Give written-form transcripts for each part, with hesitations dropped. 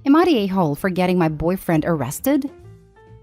Am I the a-hole for getting my boyfriend arrested?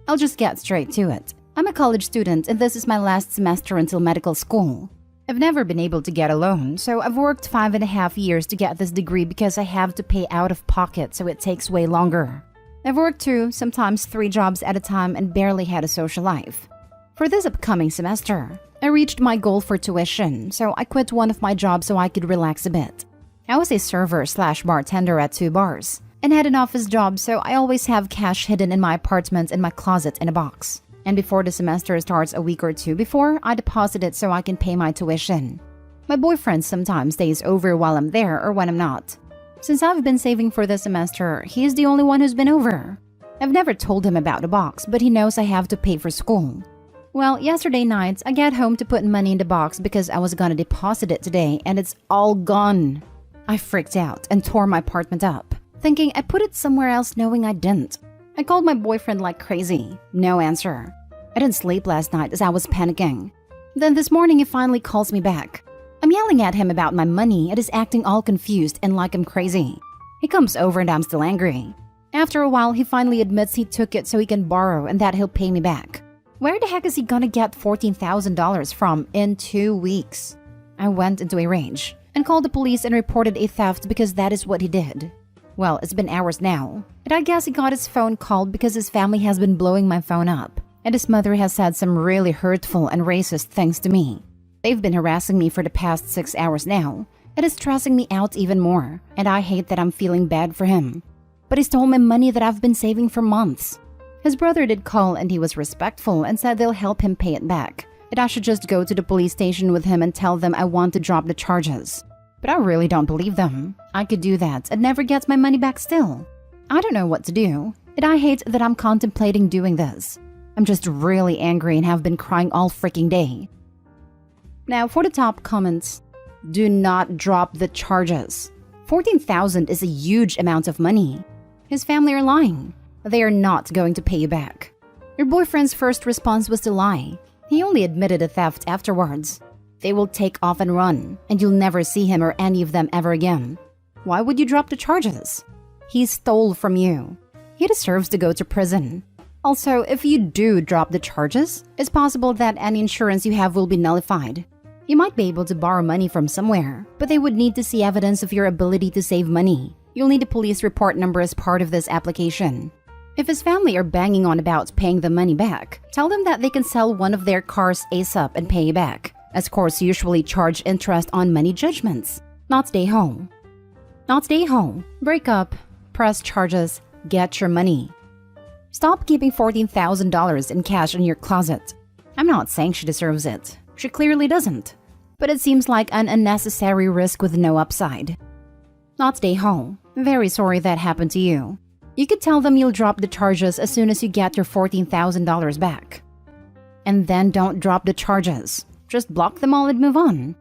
I'll just get straight to it. I'm a college student and this is my last semester until medical school. I've never been able to get a loan, so I've worked 5.5 years to get this degree because I have to pay out of pocket, so it takes way longer. I've worked 2, sometimes 3 jobs at a time and barely had a social life. For this upcoming semester, I reached my goal for tuition, so I quit one of my jobs so I could relax a bit. I was a server/bartender at 2 bars and had an office job, so I always have cash hidden in my apartment and my closet in a box. And before the semester starts a week or 2 before, I deposit it so I can pay my tuition. My boyfriend sometimes stays over while I'm there or when I'm not. Since I've been saving for the semester, he is the only one who's been over. I've never told him about the box, but he knows I have to pay for school. Well, yesterday night, I get home to put money in the box because I was gonna deposit it today and it's all gone. I freaked out and tore my apartment up, thinking I put it somewhere else knowing I didn't. I called my boyfriend like crazy. No answer. I didn't sleep last night as I was panicking. Then this morning he finally calls me back. I'm yelling at him about my money and is acting all confused and like I'm crazy. He comes over and I'm still angry. After a while, he finally admits he took it so he can borrow and that he'll pay me back. Where the heck is he gonna get $14,000 from in 2 weeks? I went into a rage and called the police and reported a theft because that is what he did. Well, it's been hours now, and I guess he got his phone called because his family has been blowing my phone up, and his mother has said some really hurtful and racist things to me. They've been harassing me for the past 6 hours now. It is stressing me out even more, and I hate that I'm feeling bad for him. But he stole my money that I've been saving for months. His brother did call and he was respectful and said they'll help him pay it back, and I should just go to the police station with him and tell them I want to drop the charges. But I really don't believe them. I could do that and never get my money back still. I don't know what to do, and I hate that I'm contemplating doing this. I'm just really angry and have been crying all freaking day. Now for the top comments. Do not drop the charges. $14,000 is a huge amount of money. His family are lying. They are not going to pay you back. Your boyfriend's first response was to lie. He only admitted the theft afterwards. They will take off and run, and you'll never see him or any of them ever again. Why would you drop the charges? He stole from you. He deserves to go to prison. Also, if you do drop the charges, it's possible that any insurance you have will be nullified. You might be able to borrow money from somewhere, but they would need to see evidence of your ability to save money. You'll need a police report number as part of this application. If his family are banging on about paying the money back, tell them that they can sell one of their cars ASAP and pay you back, as courts usually charge interest on money judgments. Not stay home. Not stay home. Break up. Press charges. Get your money. Stop keeping $14,000 in cash in your closet. I'm not saying she deserves it. She clearly doesn't. But it seems like an unnecessary risk with no upside. Not stay home. Very sorry that happened to you. You could tell them you'll drop the charges as soon as you get your $14,000 back. And then don't drop the charges. Just block them all and move on.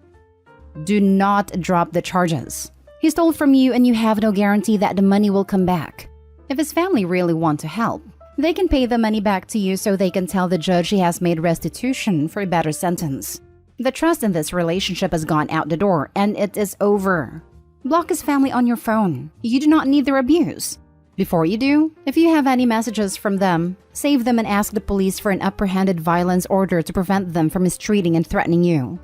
Do not drop the charges. He stole from you and you have no guarantee that the money will come back. If his family really want to help, they can pay the money back to you so they can tell the judge he has made restitution for a better sentence. The trust in this relationship has gone out the door and it is over. Block his family on your phone. You do not need their abuse. Before you do, if you have any messages from them, save them and ask the police for an apprehended violence order to prevent them from mistreating and threatening you.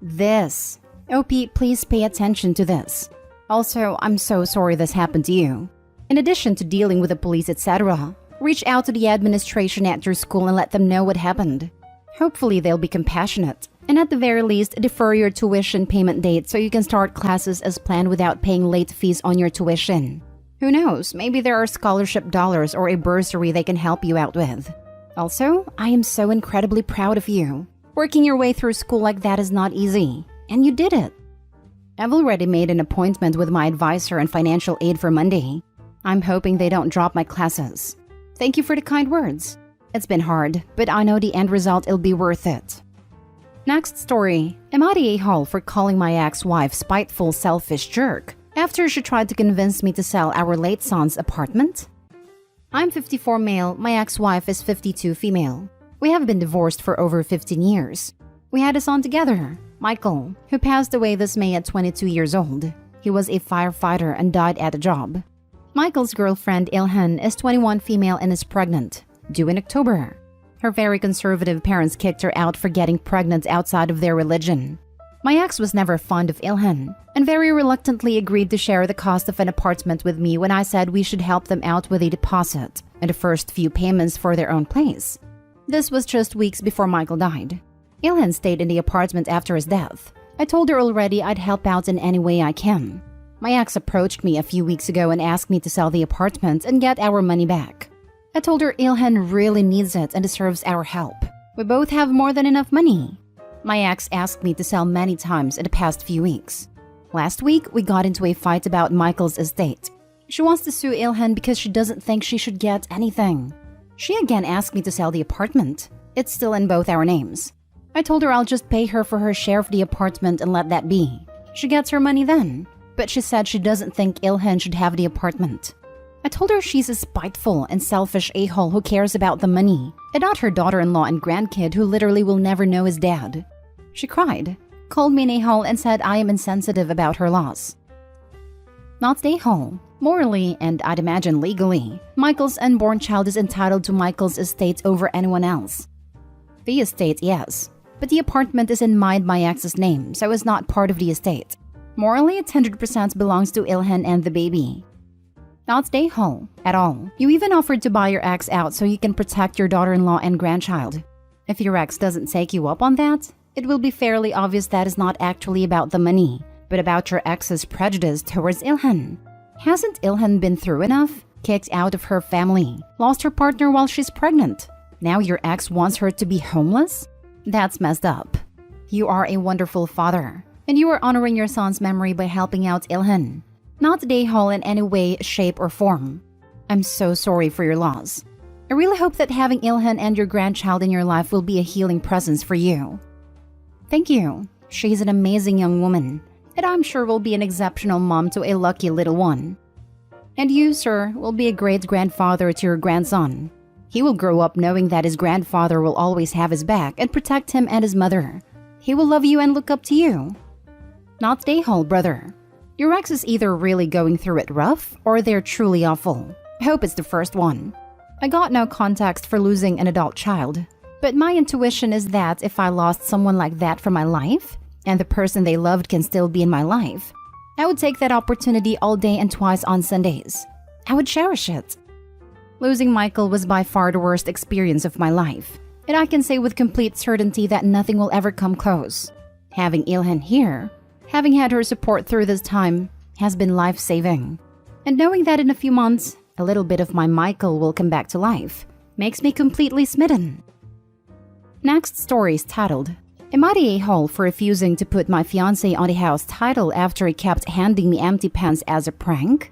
This. OP, please pay attention to this. Also, I'm so sorry this happened to you. In addition to dealing with the police, etc., reach out to the administration at your school and let them know what happened. Hopefully, they'll be compassionate, and at the very least, defer your tuition payment date so you can start classes as planned without paying late fees on your tuition. Who knows, maybe there are scholarship dollars or a bursary they can help you out with. Also, I am so incredibly proud of you. Working your way through school like that is not easy, and you did it. I've already made an appointment with my advisor and financial aid for Monday. I'm hoping they don't drop my classes. Thank you for the kind words. It's been hard, but I know the end result will be worth it. Next story. Am I the a-hole for calling my ex-wife spiteful, selfish jerk after she tried to convince me to sell our late son's apartment? I'm 54 male, my ex-wife is 52 female. We have been divorced for over 15 years. We had a son together, Michael, who passed away this May at 22 years old. He was a firefighter and died at a job. Michael's girlfriend Ilhan is 21 female and is pregnant, due in October. Her very conservative parents kicked her out for getting pregnant outside of their religion. My ex was never fond of Ilhan and very reluctantly agreed to share the cost of an apartment with me when I said we should help them out with a deposit and the first few payments for their own place. This was just weeks before Michael died. Ilhan stayed in the apartment after his death. I told her already I'd help out in any way I can. My ex approached me a few weeks ago and asked me to sell the apartment and get our money back. I told her Ilhan really needs it and deserves our help. We both have more than enough money. My ex asked me to sell many times in the past few weeks. Last week, we got into a fight about Michael's estate. She wants to sue Ilhan because she doesn't think she should get anything. She again asked me to sell the apartment. It's still in both our names. I told her I'll just pay her for her share of the apartment and let that be. She gets her money then. But she said she doesn't think Ilhan should have the apartment. I told her she's a spiteful and selfish a-hole who cares about the money, and not her daughter-in-law and grandkid who literally will never know his dad. She cried, called me an a-hole, and said I am insensitive about her loss. Not the a-hole. Morally, and I'd imagine legally, Michael's unborn child is entitled to Michael's estate over anyone else. The estate, yes, but the apartment is in my ex's name, so it's not part of the estate. Morally, it 100% belongs to Ilhan and the baby. Not stay home at all. You even offered to buy your ex out so you can protect your daughter-in-law and grandchild. If your ex doesn't take you up on that, it will be fairly obvious that is not actually about the money, but about your ex's prejudice towards Ilhan. Hasn't Ilhan been through enough? Kicked out of her family, lost her partner while she's pregnant. Now your ex wants her to be homeless? That's messed up. You are a wonderful father, and you are honoring your son's memory by helping out Ilhan. Not the a-hole in any way, shape, or form. I'm so sorry for your loss. I really hope that having Ilhan and your grandchild in your life will be a healing presence for you. Thank you. She's an amazing young woman, and I'm sure will be an exceptional mom to a lucky little one. And you, sir, will be a great grandfather to your grandson. He will grow up knowing that his grandfather will always have his back and protect him and his mother. He will love you and look up to you. Not the a-hole, brother. Your ex is either really going through it rough or they're truly awful. I hope it's the first one. I got no context for losing an adult child, but my intuition is that if I lost someone like that from my life, and the person they loved can still be in my life, I would take that opportunity all day and twice on Sundays. I would cherish it. Losing Michael was by far the worst experience of my life, and I can say with complete certainty that nothing will ever come close. Having Ilhan here, having had her support through this time, has been life-saving. And knowing that in a few months, a little bit of my Michael will come back to life, makes me completely smitten. Next story is titled, Am I the a-hole for refusing to put my fiancé on the house title after he kept handing me empty pens as a prank?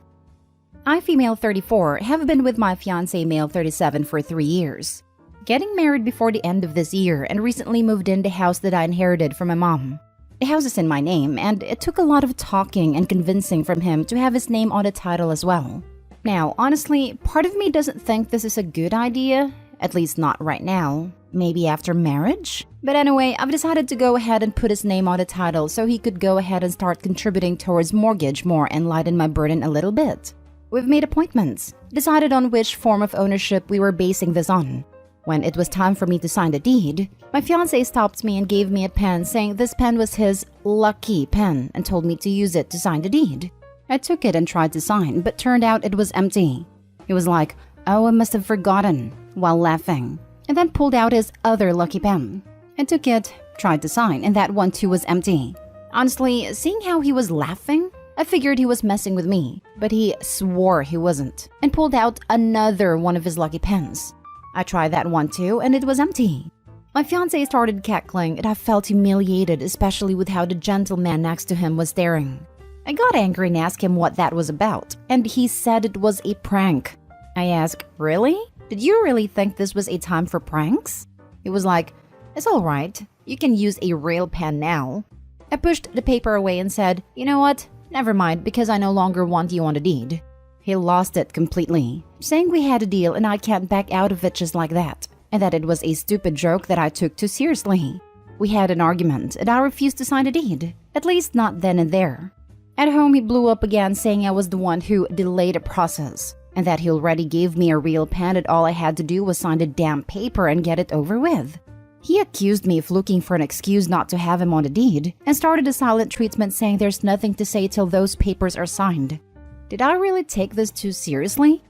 I, female 34, have been with my fiancé, male 37, for 3 years. Getting married before the end of this year and recently moved in the house that I inherited from my mom. The house is in my name, and it took a lot of talking and convincing from him to have his name on the title as well. Now, honestly, part of me doesn't think this is a good idea, at least not right now. Maybe after marriage? But anyway, I've decided to go ahead and put his name on the title so he could go ahead and start contributing towards mortgage more and lighten my burden a little bit. We've made appointments, decided on which form of ownership we were basing this on. When it was time for me to sign the deed, my fiancé stopped me and gave me a pen saying this pen was his lucky pen and told me to use it to sign the deed. I took it and tried to sign, but turned out it was empty. He was like, "Oh, I must have forgotten," while laughing, and then pulled out his other lucky pen. I took it, tried to sign, and that one too was empty. Honestly, seeing how he was laughing, I figured he was messing with me, but he swore he wasn't, and pulled out another one of his lucky pens. I tried that one too, and it was empty. My fiancé started cackling, and I felt humiliated, especially with how the gentleman next to him was staring. I got angry and asked him what that was about, and he said it was a prank. I asked, "Really? Did you really think this was a time for pranks?" He was like, "It's all right. You can use a real pen now." I pushed the paper away and said, "You know what? Never mind, because I no longer want you on the deed." He lost it completely, saying we had a deal and I can't back out of it just like that, and that it was a stupid joke that I took too seriously. We had an argument and I refused to sign the deed, at least not then and there. At home, he blew up again, saying I was the one who delayed the process, and that he already gave me a real pen and all I had to do was sign the damn paper and get it over with. He accused me of looking for an excuse not to have him on the deed, and started a silent treatment saying there's nothing to say till those papers are signed. Did I really take this too seriously?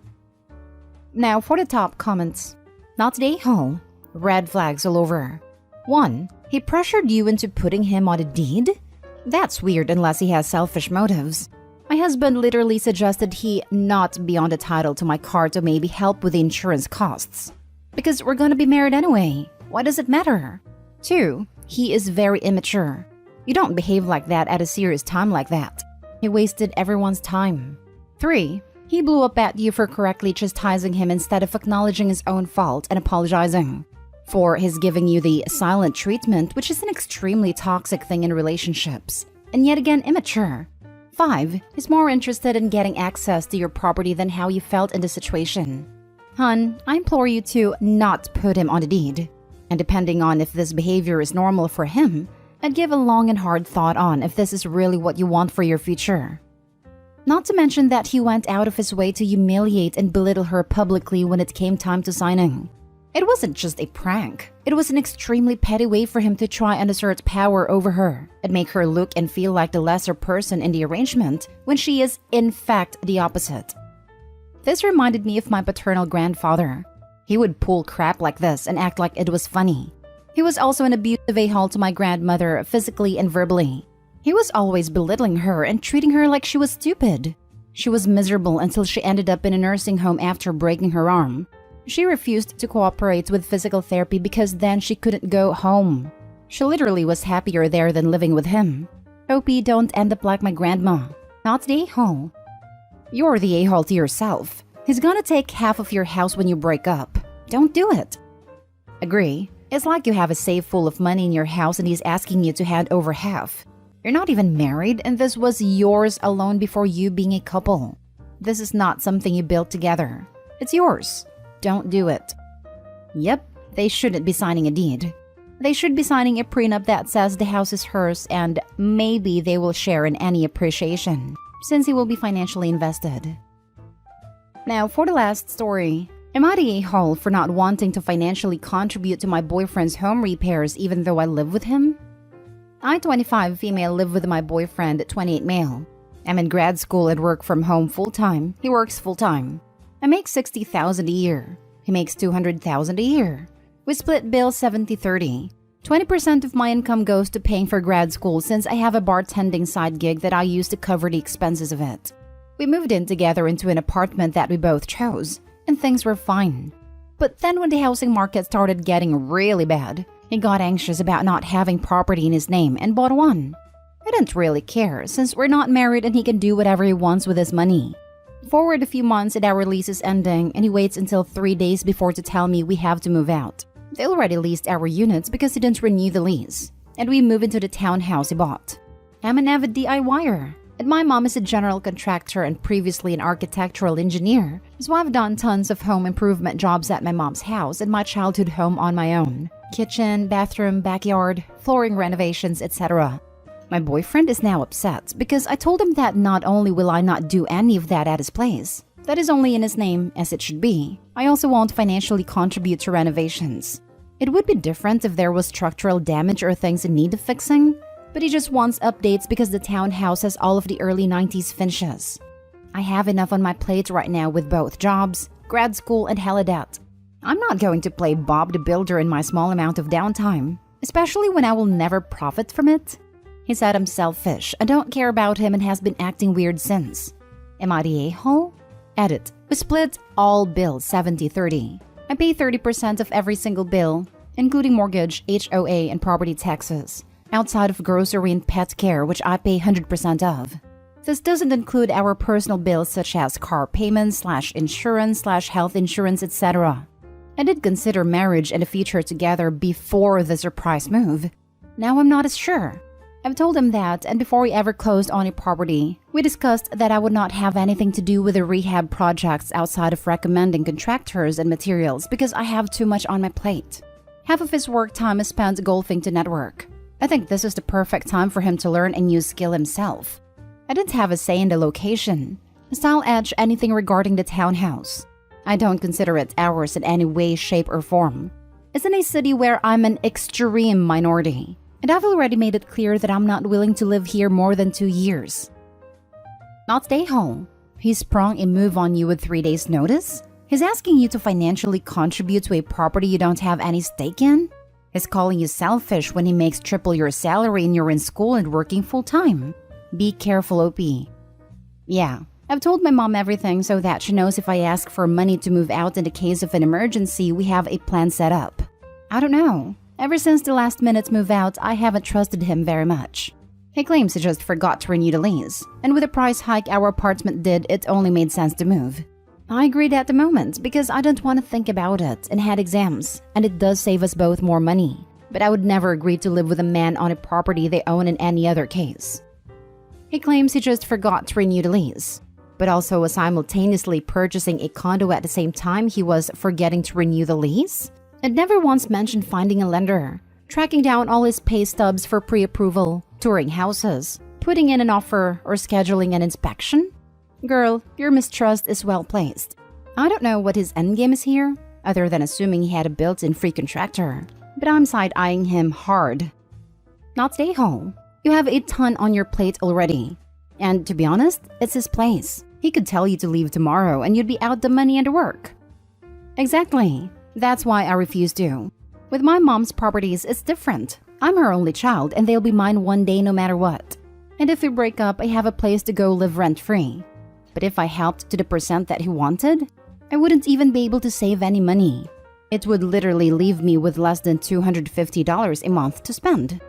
Now for the top comments. Not today, Hall. Red flags all over. 1. He pressured you into putting him on a deed? That's weird unless he has selfish motives. My husband literally suggested he not be on the title to my car to maybe help with the insurance costs. Because we're gonna be married anyway. Why does it matter? 2. He is very immature. You don't behave like that at a serious time like that. He wasted everyone's time. 3. He blew up at you for correctly chastising him instead of acknowledging his own fault and apologizing. 4. He's giving you the silent treatment, which is an extremely toxic thing in relationships, and yet again immature. 5. He's more interested in getting access to your property than how you felt in the situation. Hun, I implore you to not put him on the deed. And depending on if this behavior is normal for him, I'd give a long and hard thought on if this is really what you want for your future. Not to mention that he went out of his way to humiliate and belittle her publicly when it came time to signing. It wasn't just a prank. It was an extremely petty way for him to try and assert power over her and make her look and feel like the lesser person in the arrangement when she is, in fact, the opposite. This reminded me of my paternal grandfather. He would pull crap like this and act like it was funny. He was also an abusive a-hole to my grandmother, physically and verbally. He was always belittling her and treating her like she was stupid. She was miserable until she ended up in a nursing home after breaking her arm. She refused to cooperate with physical therapy because then she couldn't go home. She literally was happier there than living with him. Hope you don't end up like my grandma. Not the a-hole. You're the a-hole to yourself. He's gonna take half of your house when you break up. Don't do it. Agree. It's like you have a safe full of money in your house and he's asking you to hand over half. You're not even married and this was yours alone before you being a couple. This is not something you built together. It's yours. Don't do it. Yep, they shouldn't be signing a deed. They should be signing a prenup that says the house is hers and maybe they will share in any appreciation, since he will be financially invested. Now for the last story. Am I the a-hole for not wanting to financially contribute to my boyfriend's home repairs even though I live with him? I, 25 female, live with my boyfriend, 28 male. I'm in grad school and work from home full-time. He works full-time. I make $60,000 a year. He makes $200,000 a year. We split bills 70-30. 20% of my income goes to paying for grad school since I have a bartending side gig that I use to cover the expenses of it. We moved in together into an apartment that we both chose, and things were fine. But then when the housing market started getting really bad, he got anxious about not having property in his name and bought one. I didn't really care since we're not married and he can do whatever he wants with his money. Forward a few months and our lease is ending and he waits until 3 days before to tell me we have to move out. They already leased our units because he didn't renew the lease, and we move into the townhouse he bought. I'm an avid DIYer, and my mom is a general contractor and previously an architectural engineer, so I've done tons of home improvement jobs at my mom's house and my childhood home on my own. Kitchen, bathroom, backyard, flooring renovations, etc. My boyfriend is now upset because I told him that not only will I not do any of that at his place, that is only in his name as it should be, I also won't financially contribute to renovations. It would be different if there was structural damage or things in need of fixing, but he just wants updates because the townhouse has all of the early 90s finishes. I have enough on my plate right now with both jobs, grad school, and hella debt. I'm not going to play Bob the Builder in my small amount of downtime, especially when I will never profit from it. He said I'm selfish, I don't care about him and has been acting weird since. Am I the a-hole? Edit. We split all bills 70-30. I pay 30% of every single bill, including mortgage, HOA, and property taxes, outside of grocery and pet care, which I pay 100% of. This doesn't include our personal bills such as car payments, /insurance, /health insurance, etc. I did consider marriage and a future together before the surprise move. Now I'm not as sure. I've told him that, and before we ever closed on a property, we discussed that I would not have anything to do with the rehab projects outside of recommending contractors and materials because I have too much on my plate. Half of his work time is spent golfing to network. I think this is the perfect time for him to learn a new skill himself. I didn't have a say in the location. Style edge anything regarding the townhouse. I don't consider it ours in any way, shape, or form. It's in a city where I'm an extreme minority, and I've already made it clear that I'm not willing to live here more than 2 years. Not stay home. He sprung a move on you with 3 days' notice? He's asking you to financially contribute to a property you don't have any stake in? He's calling you selfish when he makes triple your salary and you're in school and working full-time. Be careful, OP. Yeah, I've told my mom everything so that she knows if I ask for money to move out in the case of an emergency, we have a plan set up. I don't know. Ever since the last minute move out, I haven't trusted him very much. He claims he just forgot to renew the lease, and with the price hike our apartment did, it only made sense to move. I agreed at the moment because I don't want to think about it and had exams, and it does save us both more money. But I would never agree to live with a man on a property they own in any other case. He claims he just forgot to renew the lease, but also was simultaneously purchasing a condo at the same time he was forgetting to renew the lease, and never once mentioned finding a lender, tracking down all his pay stubs for pre-approval, touring houses, putting in an offer, or scheduling an inspection. Girl, your mistrust is well placed. I don't know what his endgame is here, other than assuming he had a built-in free contractor, but I'm side-eyeing him hard. Not stay home. You have a ton on your plate already. And to be honest, it's his place. He could tell you to leave tomorrow and you'd be out the money and the work. Exactly. That's why I refuse to. With my mom's properties, it's different. I'm her only child and they'll be mine one day no matter what. And if we break up, I have a place to go live rent-free. But if I helped to the percent that he wanted, I wouldn't even be able to save any money. It would literally leave me with less than $250 a month to spend.